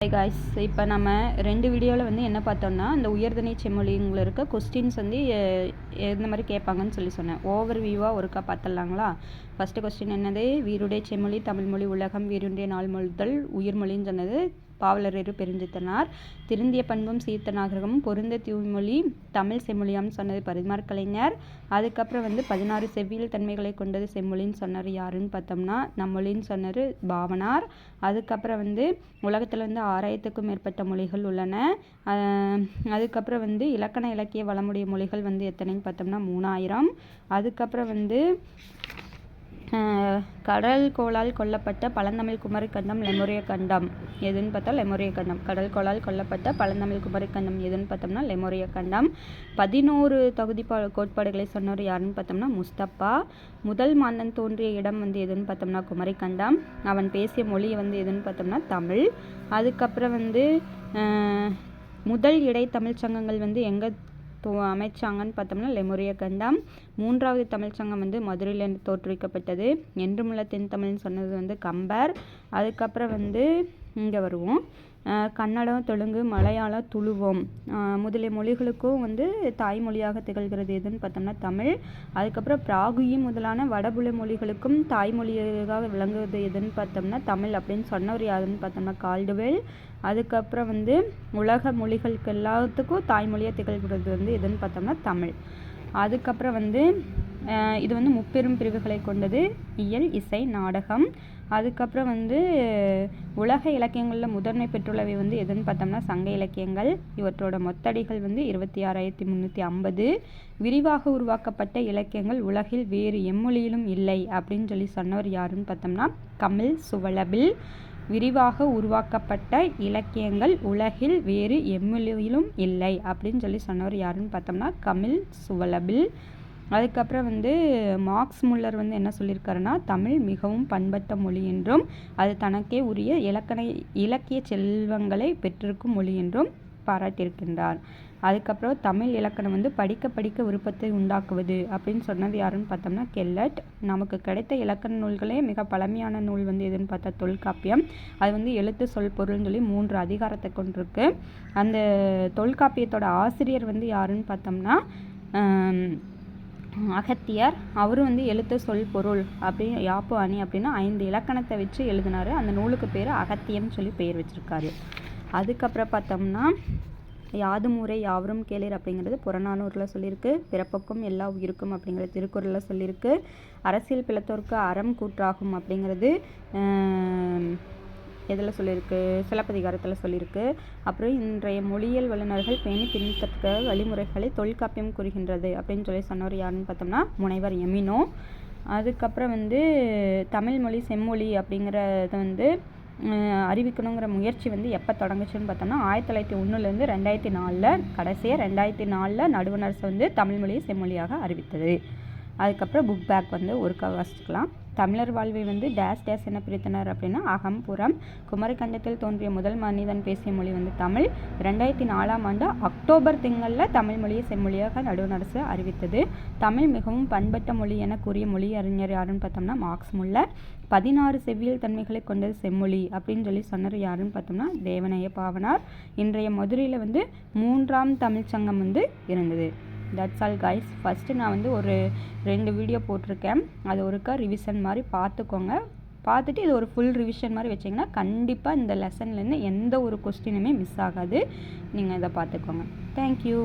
Hi guys, இப்போ நம்ம 2 வீடியோவில் வந்து என்ன பார்த்தோம்னா, இந்த உயர்தனி செம்மொழிங்களில் இருக்க கொஸ்டின்ஸ் வந்து எந்த மாதிரி கேட்பாங்கன்னு சொன்னேன். ஓவர் வியூவாக ஒருக்கா பார்த்துடலாங்களா? ஃபஸ்ட்டு கொஸ்டின் என்னது? வீருடைய செம்மொழி தமிழ்மொழி உலகம் வீருடைய நாள் மொழிதல் உயிர்மொழின்னு சொன்னது பாவலரேறு பெருஞ்சித்தனார். திருந்திய பண்பும் சீர்த்த நாகரிகமும் பொருந்த தூய்மொழி தமிழ் செம்மொழியாம்னு சொன்னது பரிமார் கலைஞர். அதுக்கப்புறம் வந்து 16 செவ்வியல் தன்மைகளை கொண்டது செம்மொழின்னு சொன்னார் யாருன்னு பார்த்தோம்னா நம்மொழின்னு சொன்னார் பாவனார். அதுக்கப்புறம் வந்து உலகத்தில் வந்து 6000க்கும் மேற்பட்ட மொழிகள் உள்ளன. அதுக்கப்புறம் வந்து இலக்கண இலக்கிய வளமுடைய மொழிகள் வந்து எத்தனைன்னு பார்த்தோம்னா 3000. அதுக்கப்புறம் வந்து கடல் கோளால் கொல்லப்பட்ட பழந்தமிழ் குமரி கண்டம் லெமோரிய கண்டம் எதுன்னு பார்த்தா லெமோரிய கண்டம். கடல் கோளால் கொல்லப்பட்ட பழந்தமிழ் குமரி கண்டம் எதுன்னு பார்த்தோம்னா லெமோரிய கண்டம். 11 தகுதி கோட்பாடுகளை சொன்னவர் யாருன்னு பார்த்தோம்னா முஸ்தபா. முதல் மாந்தன் தோன்றிய இடம் வந்து எதுன்னு பார்த்தோம்னா குமரி கண்டம். அவன் பேசிய மொழி வந்து எதுன்னு பார்த்தோம்னா தமிழ். அதுக்கப்புறம் வந்து முதல் இடை தமிழ் சங்கங்கள் வந்து எங்கே அமைச்சாங்கன்னு பார்த்தோம்னா லெமோரிய கண்டம். 3வது தமிழ்ச்சங்கம் வந்து மதுரையில் தோற்றுவிக்கப்பட்டது. என்றுமுள்ள தென் தமிழ்னு சொன்னது வந்து கம்பர். அதுக்கப்புறம் வந்து இங்கே வருவோம். கன்னடம் தெலுங்கு மலையாளம் துளுவம் முதலிய மொழிகளுக்கும் வந்து தாய்மொழியாக திகழ்கிறது எதுன்னு பார்த்தோம்னா தமிழ். அதுக்கப்புறம் பிராகுயி முதலான வடபுல மொழிகளுக்கும் தாய்மொழியாக விளங்குவது எதுன்னு பார்த்தோம்னா தமிழ் அப்படின்னு சொன்னவர் யாருன்னு பார்த்தோம்னா கால்டுவெல். அதுக்கப்புறம் வந்து உலக மொழிகளுக்கு எல்லாத்துக்கும் தாய்மொழியாக திகழ்கிறது வந்து எதுன்னு பார்த்தோம்னா தமிழ். அதுக்கப்புறம் வந்து இது வந்து முப்பெரும் பிரிவுகளை கொண்டது இயல் இசை நாடகம். அதுக்கப்புறம் வந்து உலக இலக்கியங்களில் முதன்மை பெற்றுள்ளவை வந்து எதுன்னு பார்த்தோம்னா சங்க இலக்கியங்கள். இவற்றோட மொத்தடிகள் வந்து 26,350. விரிவாக உருவாக்கப்பட்ட இலக்கியங்கள் உலகில் வேறு எம்மொழியிலும் இல்லை அப்படின்னு சொன்னவர் யாருன்னு பார்த்தோம்னா கமில் சுவலபில். விரிவாக உருவாக்கப்பட்ட இலக்கியங்கள் உலகில் வேறு எம்மொழியிலும் இல்லை அப்படின்னு சொன்னவர் யாருன்னு பார்த்தோம்னா கமில் சுவலபில். அதுக்கப்புறம் வந்து மார்க்ஸ் முல்லர் வந்து என்ன சொல்லியிருக்காருன்னா தமிழ் மிகவும் பண்பட்ட மொழி என்றும் அது தனக்கே உரிய இலக்கிய செல்வங்களை பெற்றிருக்கும் மொழி என்றும் பாராட்டியிருக்கின்றார். அதுக்கப்புறம் தமிழ் இலக்கணம் வந்து படிக்க படிக்க விருப்பத்தை உண்டாக்குவது அப்படின்னு சொன்னது யாருன்னு பார்த்தோம்னா கெல்லட். நமக்கு கிடைத்த இலக்கண நூல்களே மிக பழமையான நூல் வந்து எதுன்னு பார்த்தா தொல்காப்பியம். அது வந்து எழுத்து சொல் பொருள்னு சொல்லி 3 அதிகாரத்தை கொண்டிருக்கு. அந்த தொல்காப்பியத்தோட ஆசிரியர் வந்து யாருன்னு பார்த்தோம்னா அகத்தியர். அவரும் வந்து எழுத்து சொல் பொருள் அப்படின்னு யாப்பு அணி அப்படின்னு 5 இலக்கணத்தை வச்சு எழுதினார். அந்த நூலுக்கு பேர் அகத்தியம்னு சொல்லி பெயர் வச்சுருக்காரு. அதுக்கப்புறம் பார்த்தோம்னா யாதும் ஊரே யாவரும் கேளீர் அப்படிங்கிறது புறநானூரில் சொல்லியிருக்கு. பிறப்புக்கும் எல்லா உயிருக்கும் அப்படிங்கிறது திருக்குறளில் சொல்லியிருக்கு. அரசியல் பிளத்தோருக்கு அறம் கூற்றாகும் அப்படிங்கிறது எதில் சொல்லியிருக்கு? சிலப்பதிகாரத்தில் சொல்லியிருக்கு. அப்புறம் இன்றைய மொழியியல் வல்லுநர்கள் பேணி பின்பற்ற வழிமுறைகளை தொல்காப்பியம் கூறுகின்றது அப்படின்னு சொன்னவர் யாருன்னு பார்த்தோம்னா முனைவர் எமினோ. அதுக்கப்புறம் வந்து தமிழ் மொழி செம்மொழி அப்படிங்கிறத வந்து அறிவிக்கணுங்கிற முயற்சி வந்து எப்போ தொடங்குச்சுன்னு பார்த்தோம்னா 1901 2004 கடைசியாக 2004 நடுவண் அரசு வந்து தமிழ் மொழியை செம்மொழியாக அறிவித்தது. அதுக்கப்புறம் புக் பேக் வந்து ஒருக்கா வாசிக்கலாம். தமிழர் வாழ்வை வந்து டேஸ் டேஸ் என பிரித்தனர் அப்படின்னா அகம்புறம். குமரிக்கண்டத்தில் தோன்றிய முதல் மனிதன் பேசிய மொழி வந்து தமிழ். 2004 அக்டோபர் திங்களில் தமிழ் மொழியை செம்மொழியாக நடுவண் அரசு அறிவித்தது. தமிழ் மிகவும் பண்பட்ட மொழி என கூறிய மொழி அறிஞர் யாருன்னு பார்த்தோம்னா மார்க்ஸ் முல்லர். 16 செவ்வியல் தன்மைகளை கொண்டது செம்மொழி அப்படின்னு சொன்னவர் யாருன்னு பார்த்தோம்னா தேவநேய பாவனார். இன்றைய மதுரையில் வந்து 3ஆம் தமிழ்ச்சங்கம் வந்து இருந்தது. That's all guys. ஃபஸ்ட்டு நான் வந்து ஒரு 2 வீடியோ போட்டிருக்கேன். அது ஒருக்கா ரிவிஷன் மாதிரி பார்த்துக்கோங்க. பார்த்துட்டு இது ஒரு ஃபுல் ரிவிஷன் மாதிரி வச்சிங்கன்னா கண்டிப்பாக இந்த லெசன்லேருந்து எந்த ஒரு கொஸ்டினுமே மிஸ் ஆகாது. நீங்கள் இதை பார்த்துக்கோங்க. தேங்க்யூ.